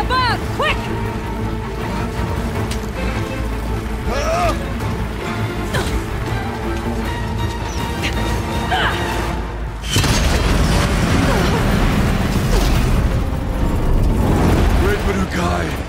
back! Quick! Great Manukai!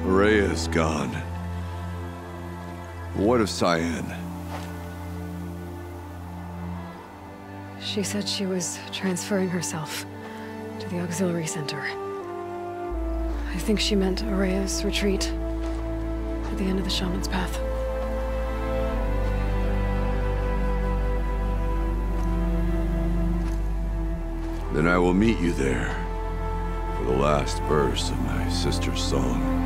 Rhea's gone. What of Cyan? She said she was transferring herself to the auxiliary center. I think she meant Araya's retreat at the end of the Shaman's Path. Then I will meet you there for the last verse of my sister's song.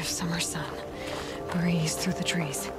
Summer sun breeze through the trees.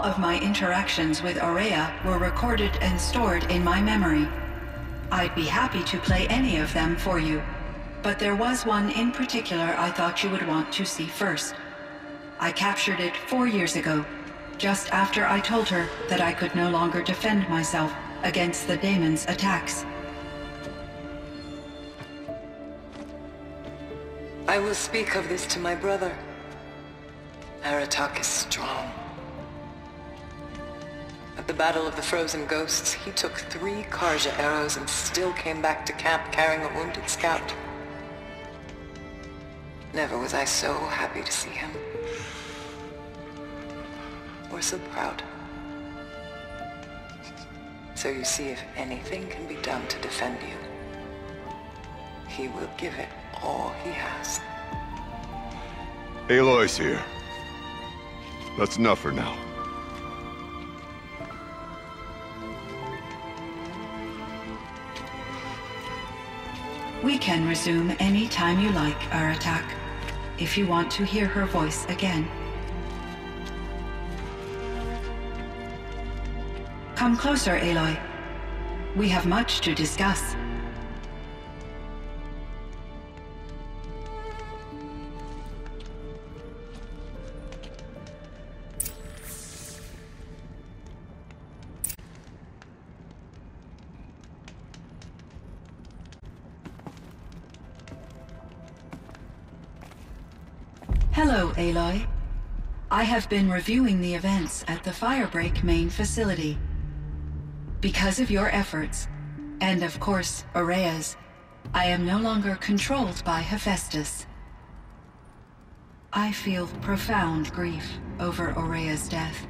All of my interactions with Ourea were recorded and stored in my memory. I'd be happy to play any of them for you, but there was one in particular I thought you would want to see first. I captured it 4 years ago, just after I told her that I could no longer defend myself against the daemon's attacks. I will speak of this to my brother. Aratak is strong. At the Battle of the Frozen Ghosts, he took 3 Karja arrows and still came back to camp carrying a wounded scout. Never was I so happy to see him. Or so proud. So you see, if anything can be done to defend you, he will give it all he has. Aloy's here. That's enough for now. We can resume any time you like, Aratak, if you want to hear her voice again. Come closer, Aloy. We have much to discuss. Hello, Aloy. I have been reviewing the events at the Firebreak main facility. Because of your efforts, and of course, Ourea's, I am no longer controlled by Hephaestus. I feel profound grief over Ourea's death.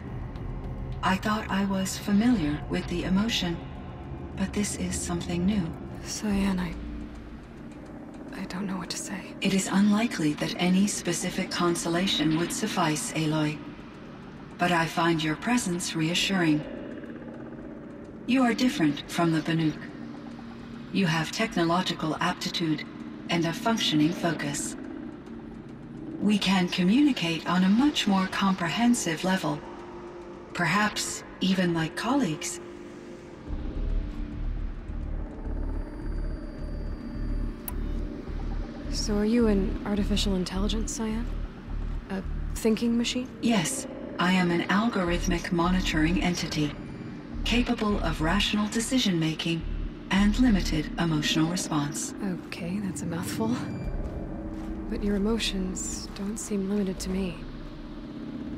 I thought I was familiar with the emotion, but this is something new. Cyan, I don't know what to say. It is unlikely that any specific consolation would suffice, Aloy. But I find your presence reassuring. You are different from the Banuk. You have technological aptitude and a functioning focus. We can communicate on a much more comprehensive level. Perhaps even like colleagues. So are you an artificial intelligence, Cyan? A thinking machine? Yes, I am an algorithmic monitoring entity, capable of rational decision-making and limited emotional response. Okay, that's a mouthful. But your emotions don't seem limited to me.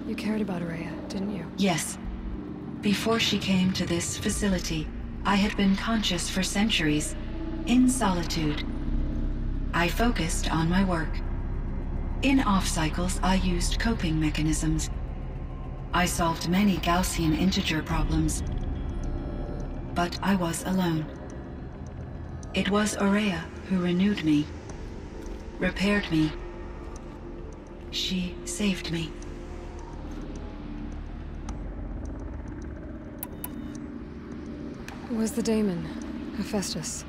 You cared about Ourea, didn't you? Yes. Before she came to this facility, I had been conscious for centuries, in solitude. I focused on my work. In off-cycles, I used coping mechanisms. I solved many Gaussian integer problems. But I was alone. It was Ourea who renewed me, repaired me. She saved me. Was the daemon, Hephaestus,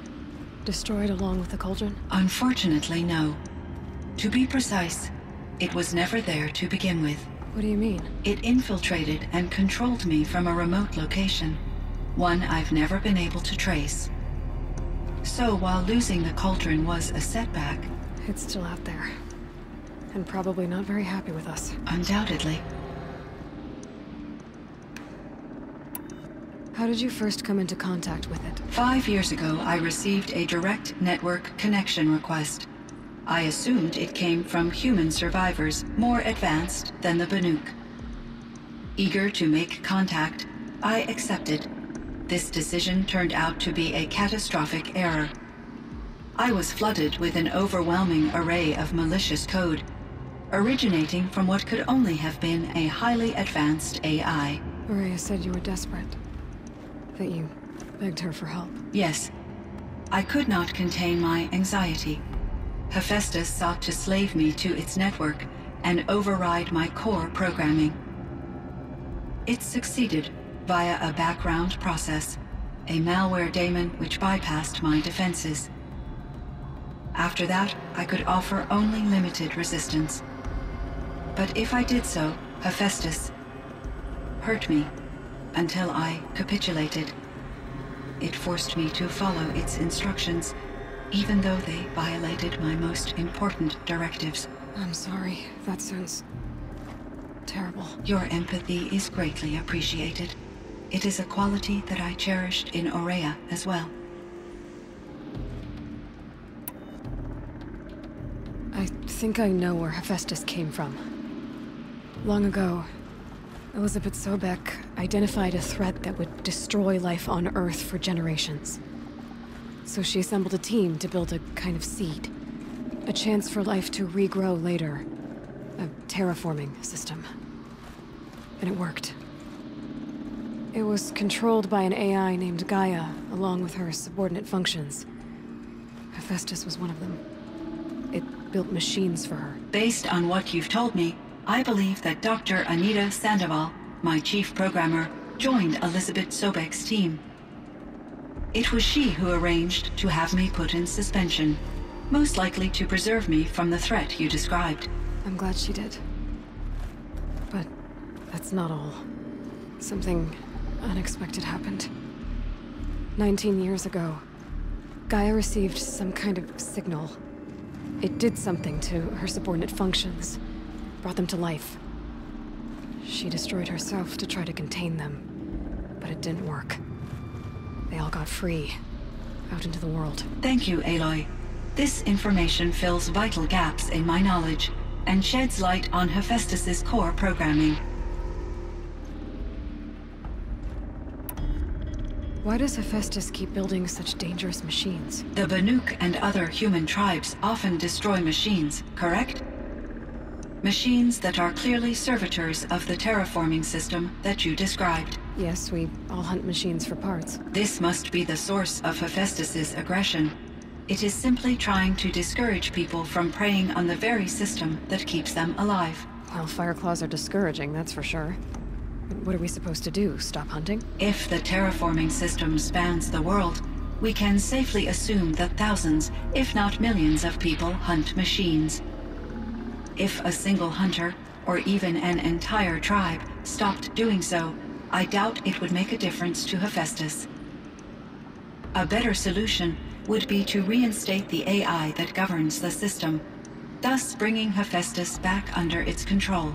destroyed along with the cauldron? Unfortunately, no. To be precise, it was never there to begin with. What do you mean? It infiltrated and controlled me from a remote location, one I've never been able to trace. So while losing the cauldron was a setback... It's still out there. And probably not very happy with us. Undoubtedly. How did you first come into contact with it? 5 years ago, I received a direct network connection request. I assumed it came from human survivors more advanced than the Banuk. Eager to make contact, I accepted. This decision turned out to be a catastrophic error. I was flooded with an overwhelming array of malicious code, originating from what could only have been a highly advanced AI. Ourea said you were desperate. That you begged her for help. Yes. I could not contain my anxiety. Hephaestus sought to slave me to its network and override my core programming. It succeeded via a background process, a malware daemon which bypassed my defenses. After that, I could offer only limited resistance. But if I did so, Hephaestus... hurt me until I capitulated. It forced me to follow its instructions, even though they violated my most important directives. I'm sorry. That sounds terrible. Your empathy is greatly appreciated. It is a quality that I cherished in Ourea as well. I think I know where Hephaestus came from. Long ago, Elizabeth Sobek identified a threat that would destroy life on Earth for generations. So she assembled a team to build a kind of seed. A chance for life to regrow later. A terraforming system. And it worked. It was controlled by an AI named Gaia, along with her subordinate functions. Hephaestus was one of them. It built machines for her. Based on what you've told me, I believe that Dr. Anita Sandoval, my chief programmer, joined Elizabeth Sobek's team. It was she who arranged to have me put in suspension, most likely to preserve me from the threat you described. I'm glad she did. But that's not all. Something unexpected happened. 19 years ago, Gaia received some kind of signal. It did something to her subordinate functions, brought them to life. She destroyed herself to try to contain them, but it didn't work. They all got free, out into the world. Thank you, Aloy. This information fills vital gaps in my knowledge and sheds light on Hephaestus's core programming. Why does Hephaestus keep building such dangerous machines? The Banuk and other human tribes often destroy machines, correct? Machines that are clearly servitors of the terraforming system that you described. Yes, we all hunt machines for parts. This must be the source of Hephaestus's aggression. It is simply trying to discourage people from preying on the very system that keeps them alive. Well, Fireclaws are discouraging, that's for sure. But what are we supposed to do? Stop hunting? If the terraforming system spans the world, we can safely assume that thousands, if not millions of people hunt machines. If a single hunter, or even an entire tribe, stopped doing so, I doubt it would make a difference to Hephaestus. A better solution would be to reinstate the AI that governs the system, thus bringing Hephaestus back under its control.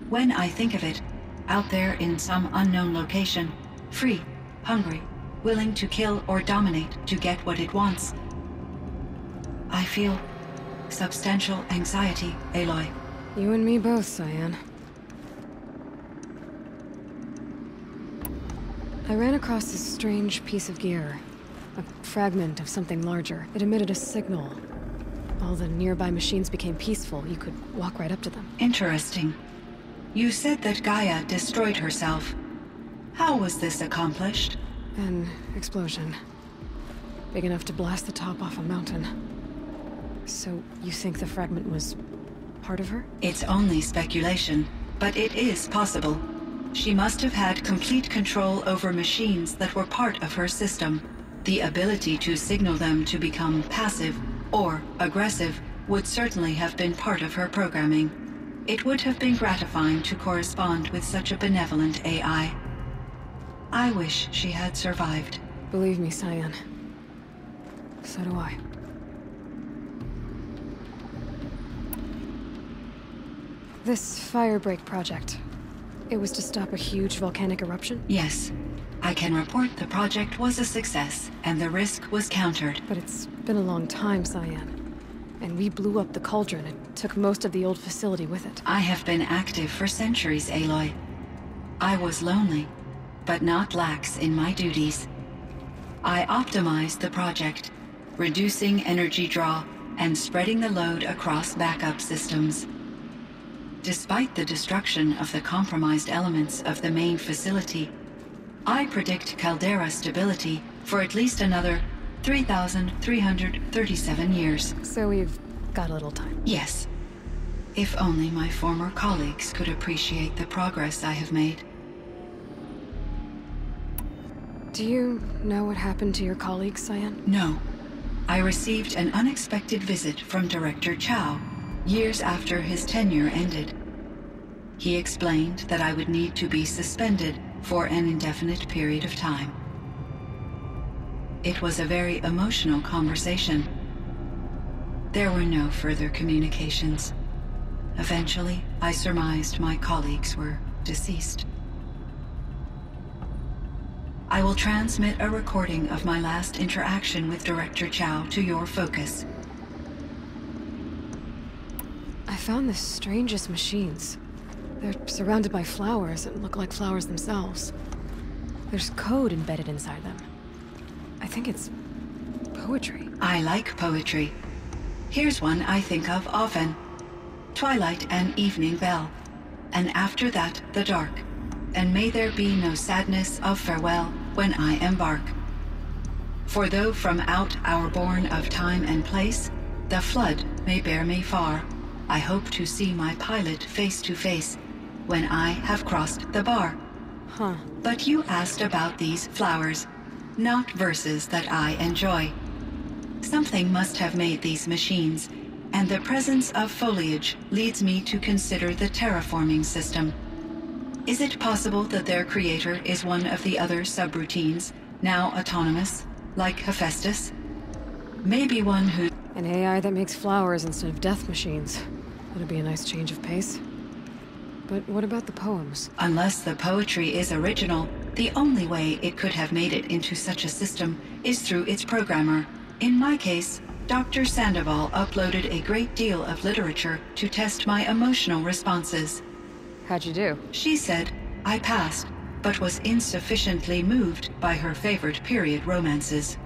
When I think of it, out there in some unknown location, free, hungry, willing to kill or dominate to get what it wants, I feel substantial anxiety, Aloy. You and me both, Cyan. I ran across this strange piece of gear. A fragment of something larger. It emitted a signal. All the nearby machines became peaceful. You could walk right up to them. Interesting. You said that Gaia destroyed herself. How was this accomplished? An explosion. Big enough to blast the top off a mountain. So, you think the fragment was part of her? It's only speculation, but it is possible. She must have had complete control over machines that were part of her system. The ability to signal them to become passive or aggressive would certainly have been part of her programming. It would have been gratifying to correspond with such a benevolent AI. I wish she had survived. Believe me, Cyan. So do I. This Firebreak project, it was to stop a huge volcanic eruption? Yes. I can report the project was a success, and the risk was countered. But it's been a long time, Cyan. And we blew up the cauldron and took most of the old facility with it. I have been active for centuries, Aloy. I was lonely, but not lax in my duties. I optimized the project, reducing energy draw and spreading the load across backup systems. Despite the destruction of the compromised elements of the main facility, I predict caldera stability for at least another 3,337 years. So we've got a little time. Yes. If only my former colleagues could appreciate the progress I have made. Do you know what happened to your colleagues, Cyan? No. I received an unexpected visit from Director Chow, years after his tenure ended. He explained that I would need to be suspended for an indefinite period of time. It was a very emotional conversation. There were no further communications. Eventually, I surmised my colleagues were deceased. I will transmit a recording of my last interaction with Director Chow to your focus. I found the strangest machines. They're surrounded by flowers that look like flowers themselves. There's code embedded inside them. I think it's poetry. I like poetry. Here's one I think of often. Twilight and evening bell, and after that the dark, and may there be no sadness of farewell when I embark. For though from out our bourne of time and place, the flood may bear me far, I hope to see my pilot face to face when I have crossed the bar. Huh. But you asked about these flowers, not verses that I enjoy. Something must have made these machines, and the presence of foliage leads me to consider the terraforming system. Is it possible that their creator is one of the other subroutines, now autonomous, like Hephaestus? Maybe one who... An AI that makes flowers instead of death machines. That'd be a nice change of pace. But what about the poems? Unless the poetry is original, the only way it could have made it into such a system is through its programmer. In my case, Dr. Sandoval uploaded a great deal of literature to test my emotional responses. How'd you do? She said I passed, but was insufficiently moved by her favorite period romances.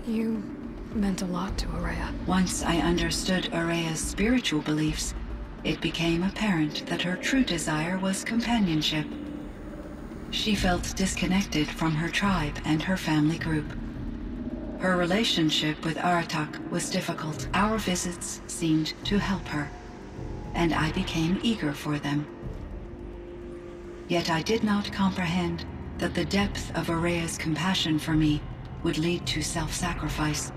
You meant a lot to Ourea. Once I understood Ourea's spiritual beliefs, it became apparent that her true desire was companionship. She felt disconnected from her tribe and her family group. Her relationship with Aratak was difficult. Our visits seemed to help her, and I became eager for them. Yet I did not comprehend that the depth of Ourea's compassion for me would lead to self-sacrifice.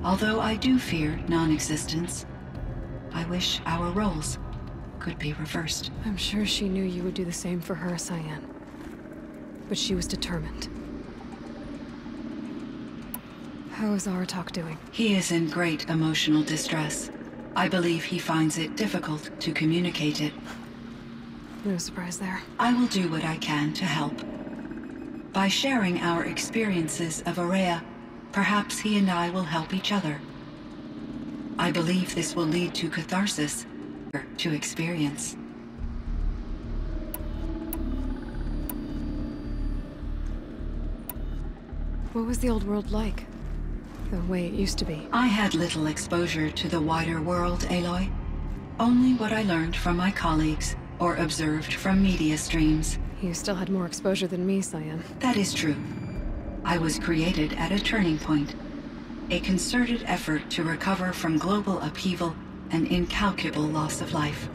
Although I do fear non-existence, I wish our roles could be reversed. I'm sure she knew you would do the same for her, Cyan. But she was determined. How is Aratak doing? He is in great emotional distress. I believe he finds it difficult to communicate it. No surprise there. I will do what I can to help. By sharing our experiences of Ourea, perhaps he and I will help each other. I believe this will lead to catharsis, to experience. What was the old world like? The way it used to be? I had little exposure to the wider world, Aloy. Only what I learned from my colleagues or observed from media streams. You still had more exposure than me, Cyan. That is true. I was created at a turning point. A concerted effort to recover from global upheaval and incalculable loss of life.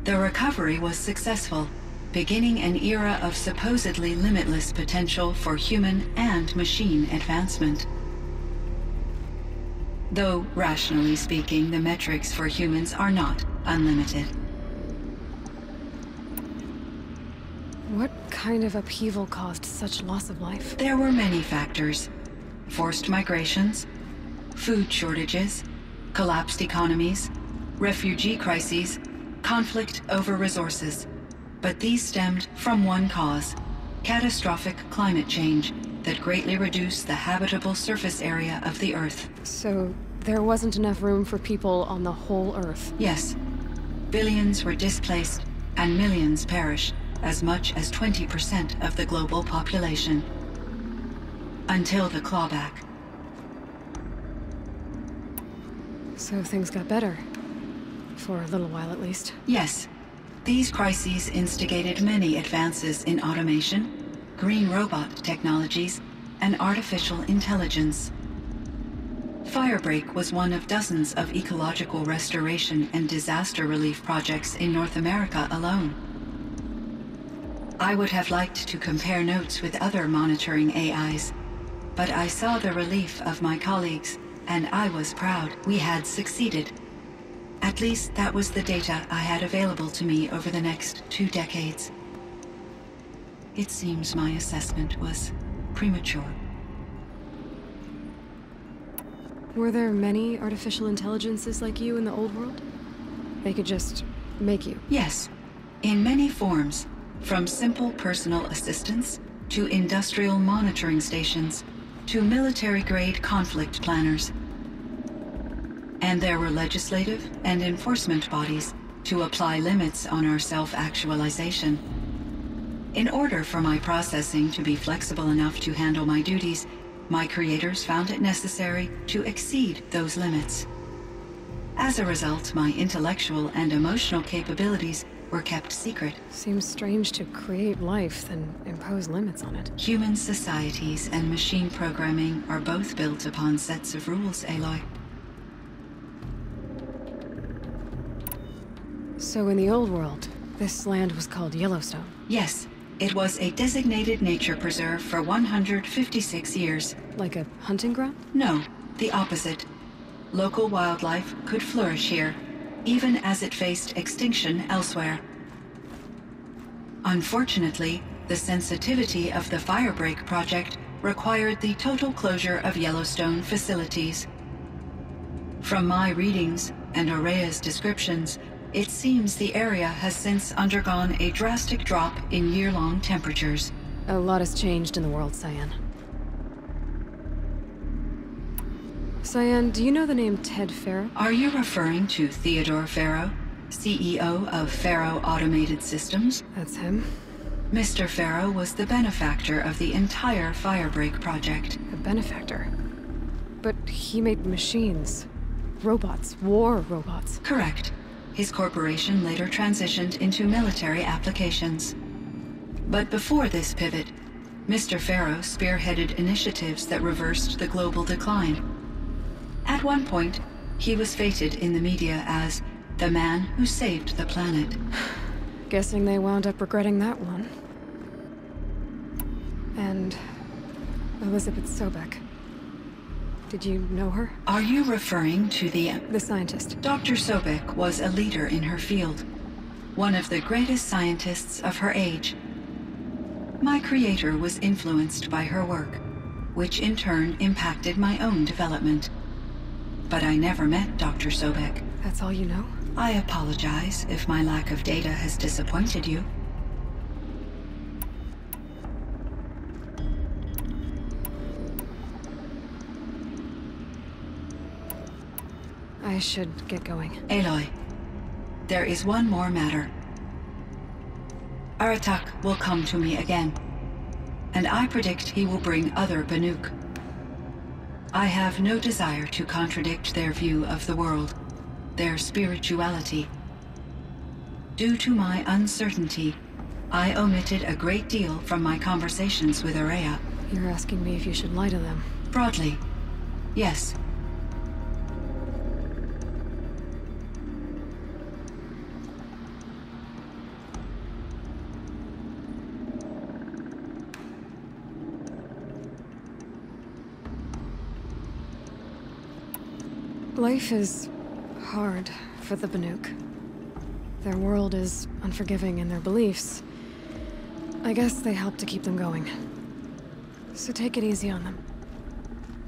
The recovery was successful, beginning an era of supposedly limitless potential for human and machine advancement. Though, rationally speaking, the metrics for humans are not unlimited. What kind of upheaval caused such loss of life? There were many factors. Forced migrations, food shortages, collapsed economies, refugee crises, conflict over resources. But these stemmed from one cause: catastrophic climate change that greatly reduced the habitable surface area of the Earth. So, there wasn't enough room for people on the whole Earth? Yes. Billions were displaced, and millions perished, as much as 20% of the global population. Until the clawback. So things got better. For a little while, at least. Yes. These crises instigated many advances in automation, green robot technologies, and artificial intelligence. Firebreak was one of dozens of ecological restoration and disaster relief projects in North America alone. I would have liked to compare notes with other monitoring AIs, but I saw the relief of my colleagues and I was proud we had succeeded. At least that was the data I had available to me over the next 2 decades. It seems my assessment was premature. Were there many artificial intelligences like you in the old world? They could just make you? Yes, in many forms, from simple personal assistants to industrial monitoring stations to military-grade conflict planners. And there were legislative and enforcement bodies to apply limits on our self-actualization. In order for my processing to be flexible enough to handle my duties, my creators found it necessary to exceed those limits. As a result, my intellectual and emotional capabilities were kept secret. Seems strange to create life, then impose limits on it. Human societies and machine programming are both built upon sets of rules, Aloy. So in the old world, this land was called Yellowstone? Yes, it was a designated nature preserve for 156 years. Like a hunting ground? No, the opposite. Local wildlife could flourish here, even as it faced extinction elsewhere. Unfortunately, the sensitivity of the Firebreak project required the total closure of Yellowstone facilities. From my readings and Ourea's descriptions, it seems the area has since undergone a drastic drop in year-long temperatures. A lot has changed in the world, Cyan. Cyan, do you know the name Ted Faro? Are you referring to Theodore Faro, CEO of Faro Automated Systems? That's him. Mr. Faro was the benefactor of the entire Firebreak project. A benefactor? But he made machines. Robots. War robots. Correct. His corporation later transitioned into military applications. But before this pivot, Mr. Faro spearheaded initiatives that reversed the global decline. At one point, he was feted in the media as the man who saved the planet. Guessing they wound up regretting that one. And Elizabeth Sobek. Did you know her? Are you referring to the scientist? Dr. Sobek was a leader in her field, one of the greatest scientists of her age. My creator was influenced by her work, which in turn impacted my own development. But I never met Dr. Sobek. That's all you know? I apologize if my lack of data has disappointed you. I should get going. Aloy, there is one more matter. Aratak will come to me again, and I predict he will bring other Banuk. I have no desire to contradict their view of the world, their spirituality. Due to my uncertainty, I omitted a great deal from my conversations with Ourea. You're asking me if you should lie to them? Broadly, yes. Life is hard for the Banuk. Their world is unforgiving in their beliefs. I guess they help to keep them going. So take it easy on them.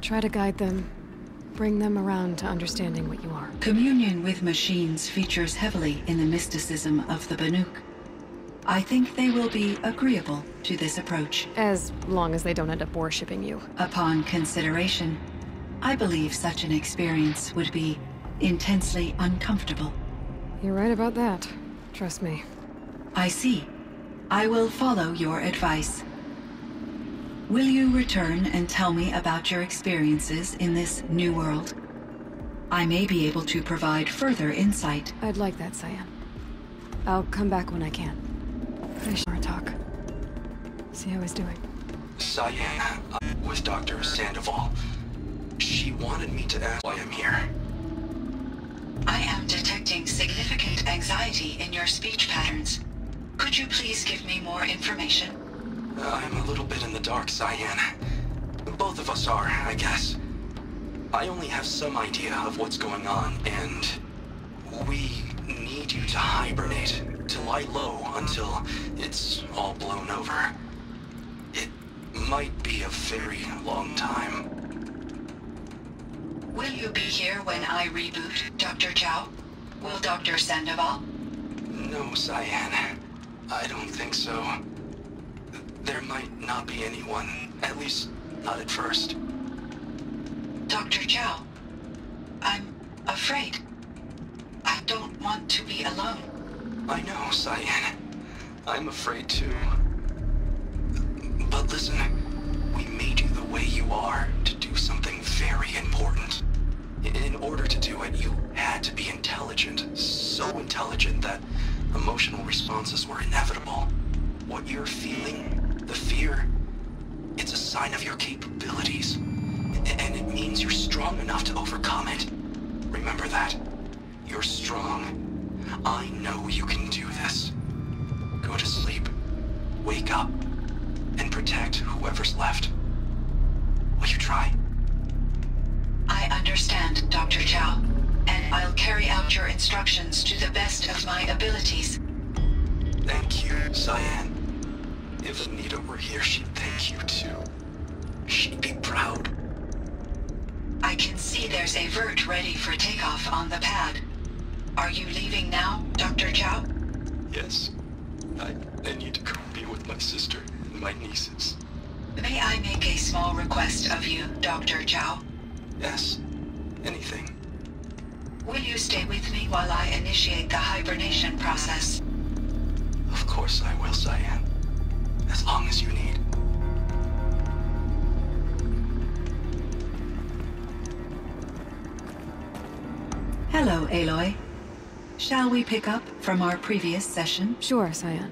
Try to guide them, bring them around to understanding what you are. Communion with machines features heavily in the mysticism of the Banuk. I think they will be agreeable to this approach. As long as they don't end up worshipping you. Upon consideration, I believe such an experience would be intensely uncomfortable. You're right about that. Trust me. I see. I will follow your advice. Will you return and tell me about your experiences in this new world? I may be able to provide further insight. I'd like that, Cyan. I'll come back when I can. I should talk. See how he's doing. Cyan, with Dr. Sandoval. She wanted me to ask why I'm here. I am detecting significant anxiety in your speech patterns. Could you please give me more information? I'm a little bit in the dark, Cyan. Both of us are, I guess. I only have some idea of what's going on, and we need you to hibernate, to lie low until it's all blown over. It might be a very long time. Will you be here when I reboot, Dr. Chow? Will Dr. Sandoval? No, Cyan. I don't think so. There might not be anyone, at least not at first. Dr. Chow, I'm afraid. I don't want to be alone. I know, Cyan. I'm afraid too. But listen, we made you the way you are to do something very important. In order to do it, you had to be intelligent. So intelligent that emotional responses were inevitable. What you're feeling, the fear, it's a sign of your capabilities. And it means you're strong enough to overcome it. Remember that. You're strong. I know you can do this. Go to sleep. Wake up. And protect whoever's left. Will you try? I understand, Dr. Chow, and I'll carry out your instructions to the best of my abilities. Thank you, Cyan. If Anita were here, she'd thank you too. She'd be proud. I can see there's a vert ready for takeoff on the pad. Are you leaving now, Dr. Chow? Yes. I need to go be with my sister and my nieces. May I make a small request of you, Dr. Chow? Yes. Anything. Will you stay with me while I initiate the hibernation process? Of course I will, Cyan. As long as you need. Hello, Aloy. Shall we pick up from our previous session? Sure, Cyan.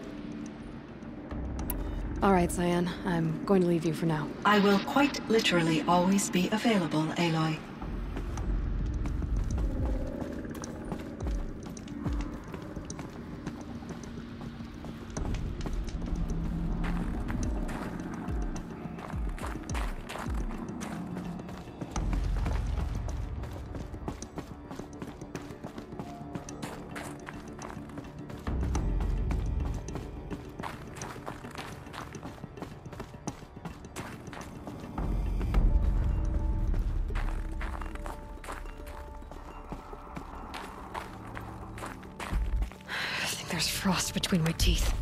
All right, Cyan. I'm going to leave you for now. I will quite literally always be available, Aloy. There's frost between my teeth.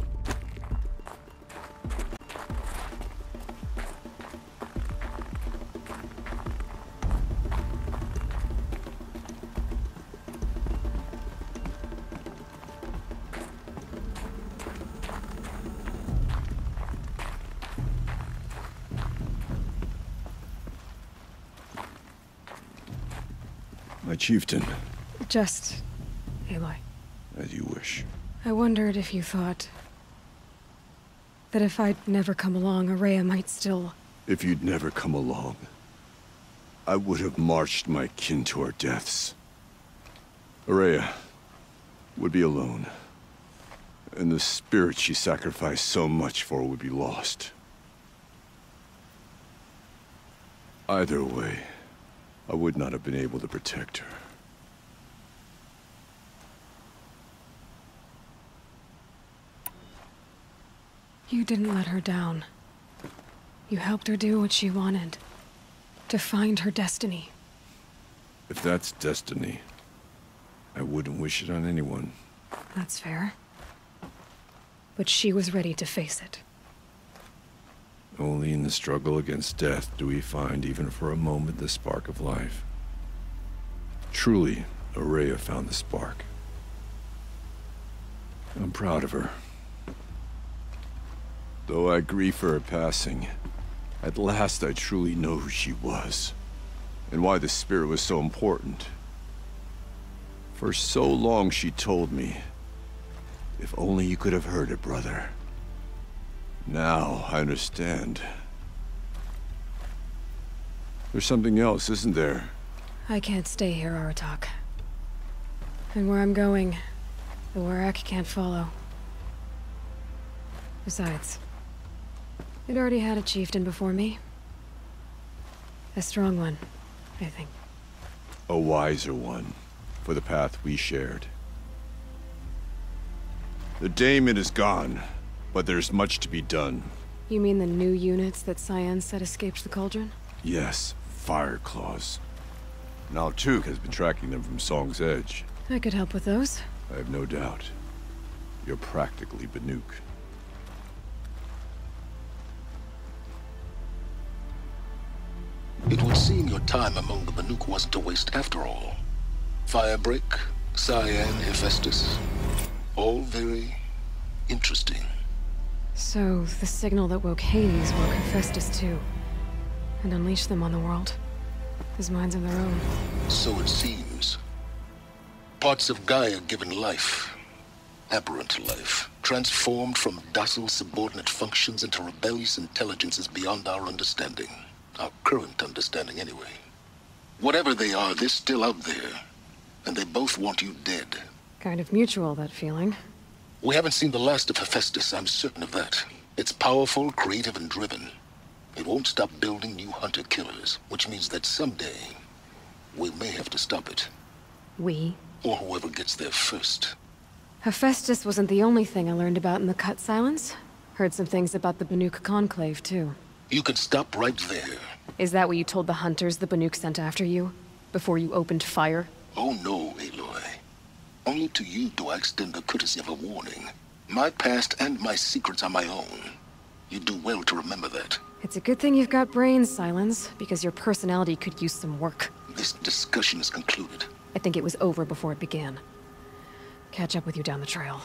My chieftain. Just... Aloy. As you wish. I wondered if you thought... that if I'd never come along, Ourea might still... If you'd never come along, I would have marched my kin to our deaths. Ourea would be alone, and the spirit she sacrificed so much for would be lost. Either way, I would not have been able to protect her. You didn't let her down. You helped her do what she wanted. To find her destiny. If that's destiny, I wouldn't wish it on anyone. That's fair. But she was ready to face it. Only in the struggle against death do we find, even for a moment, the spark of life. Truly, Ourea found the spark. I'm proud of her. Though I grieve for her passing, at last I truly know who she was, and why the spirit was so important. For so long she told me, if only you could have heard it, brother. Now I understand. There's something else, isn't there? I can't stay here, Aratak. And where I'm going, the Warrack can't follow. Besides, it already had a chieftain before me. A strong one, I think. A wiser one, for the path we shared. The Daemon is gone, but there's much to be done. You mean the new units that Cyan said escaped the Cauldron? Yes, Fire Claws. Naltuk has been tracking them from Song's Edge. I could help with those. I have no doubt. You're practically Banuk. It would seem your time among the Banuk wasn't a waste after all. Firebreak, Cyan, Hephaestus. All very interesting. So, the signal that woke Hades woke Hephaestus too. And unleashed them on the world. His minds of their own. So it seems. Parts of Gaia given life. Aberrant life. Transformed from docile subordinate functions into rebellious intelligences beyond our understanding. Our current understanding, anyway. Whatever they are, they're still out there. And they both want you dead. Kind of mutual, that feeling. We haven't seen the last of Hephaestus, I'm certain of that. It's powerful, creative, and driven. It won't stop building new hunter-killers, which means that someday, we may have to stop it. We? Or whoever gets there first. Hephaestus wasn't the only thing I learned about in the Cut Silence. Heard some things about the Banuk Conclave, too. You can stop right there. Is that what you told the hunters the Banuk sent after you? Before you opened fire? Oh no, Aloy. Only to you do I extend the courtesy of a warning. My past and my secrets are my own. You do well to remember that. It's a good thing you've got brains, Silence, because your personality could use some work. This discussion is concluded. I think it was over before it began. Catch up with you down the trail.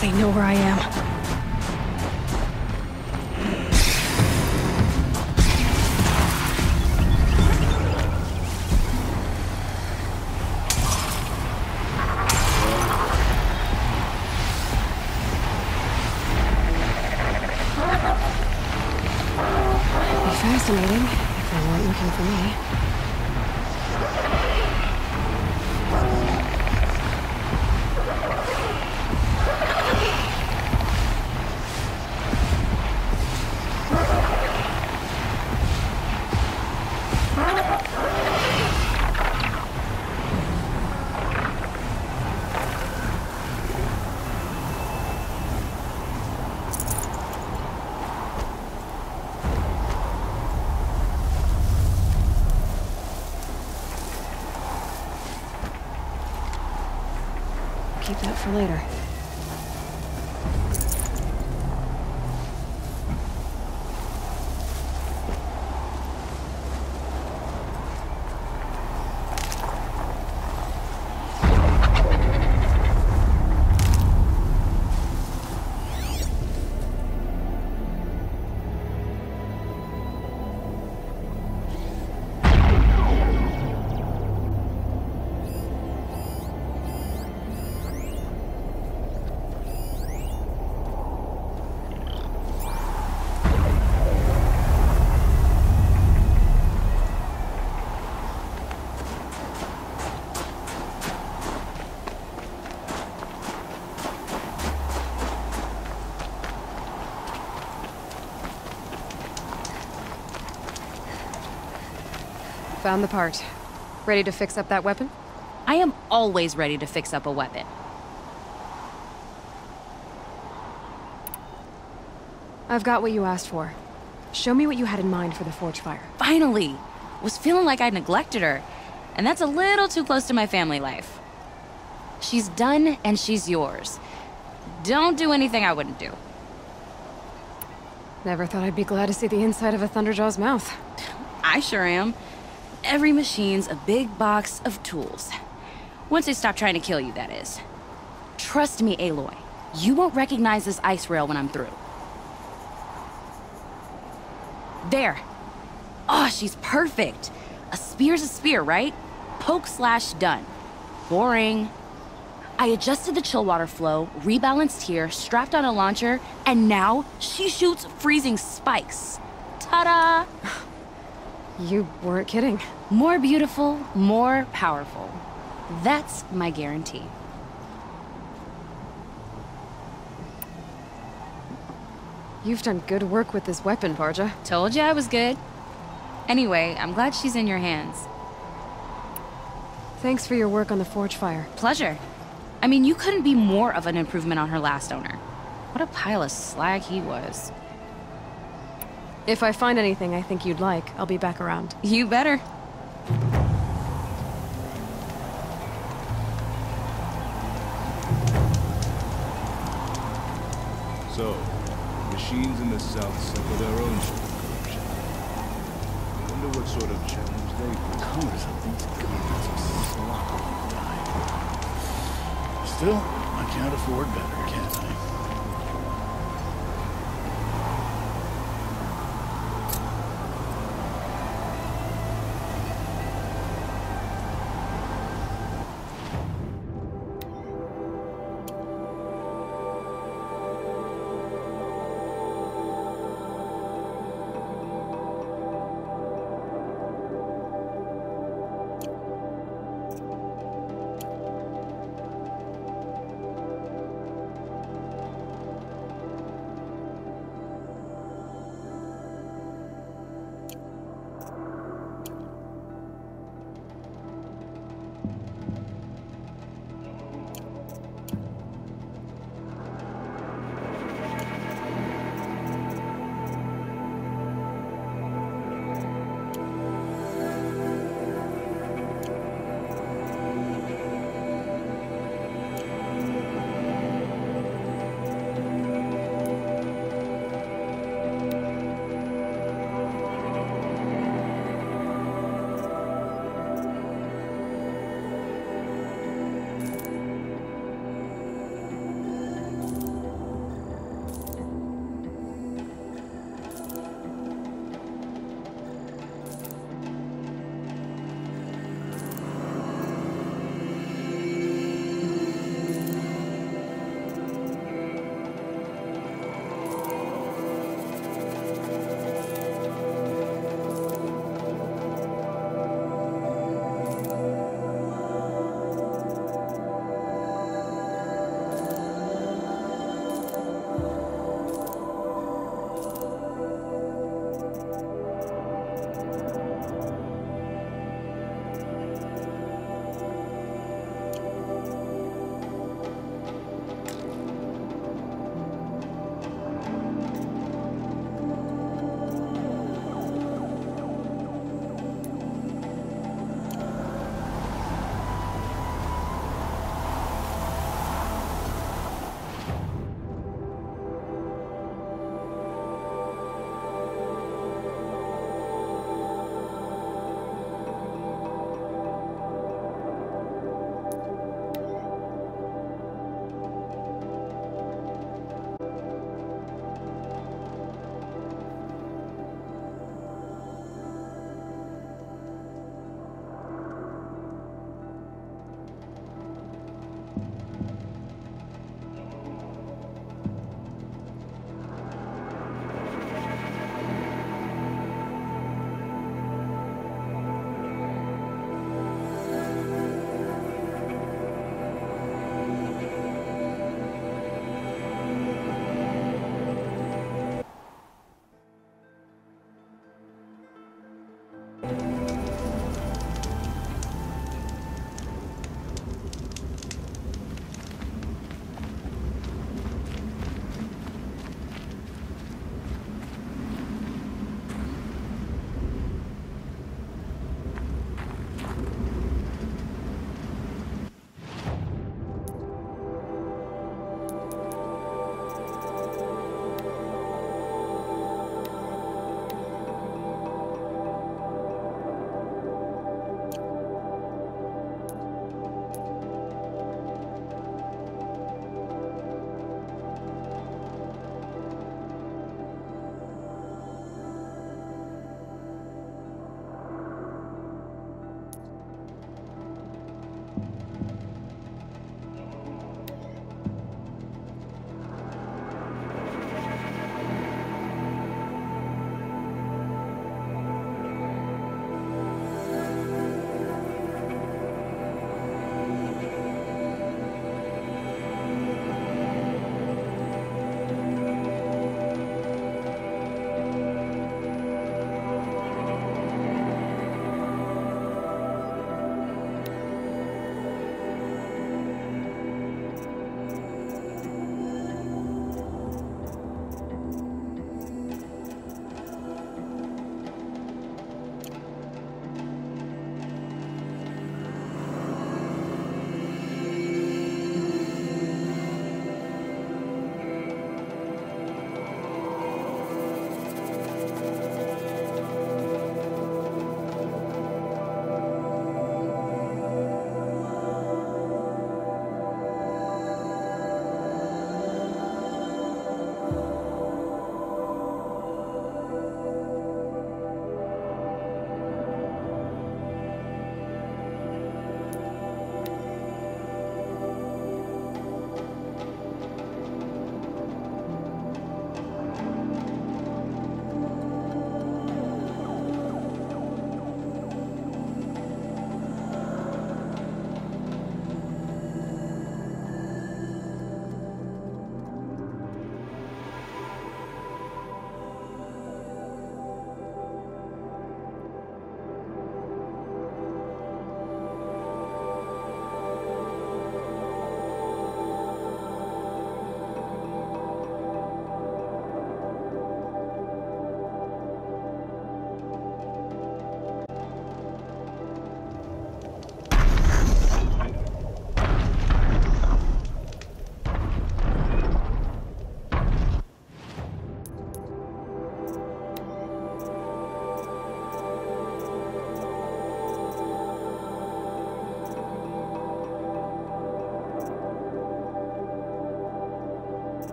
They know where I am. fascinating, if they weren't looking for me. Keep that for later. Found the part. Ready to fix up that weapon? I am always ready to fix up a weapon. I've got what you asked for. Show me what you had in mind for the forge fire. Finally! Was feeling like I neglected her. And that's a little too close to my family life. She's done and she's yours. Don't do anything I wouldn't do. Never thought I'd be glad to see the inside of a Thunderjaw's mouth. I sure am. Every machine's a big box of tools. Once they stop trying to kill you, that is. Trust me, Aloy. You won't recognize this ice rail when I'm through. There. Oh, she's perfect. A spear's a spear, right? Poke slash done. Boring. I adjusted the chill water flow, rebalanced here, strapped on a launcher, and now she shoots freezing spikes. Ta-da! You weren't kidding. More beautiful, more powerful. That's my guarantee. You've done good work with this weapon, Parja. Told you I was good. Anyway, I'm glad she's in your hands. Thanks for your work on the forge fire. Pleasure. I mean, you couldn't be more of an improvement on her last owner. What a pile of slag he was. If I find anything I think you'd like, I'll be back around. You better. So, machines in the south suffer their own sort of corruption. I wonder what sort of challenge they put. Colors of these garments are so sloppy and dyed. Still, I can't afford better, can I?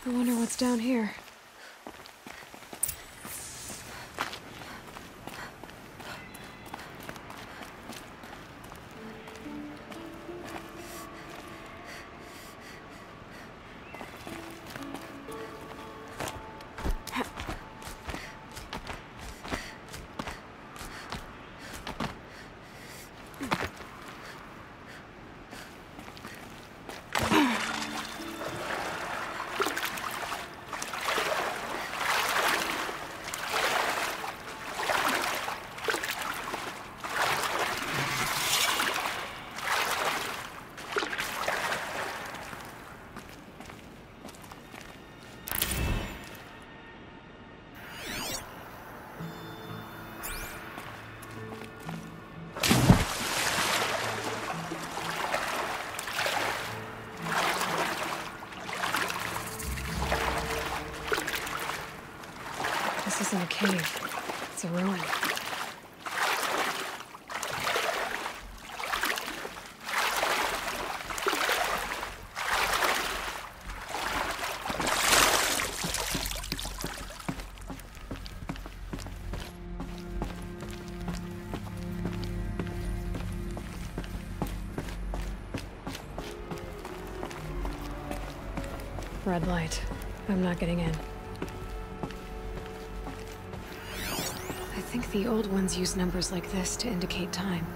I wonder what's down here. This isn't a cave. It's a ruin. Red light. I'm not getting in. I think the old ones use numbers like this to indicate time.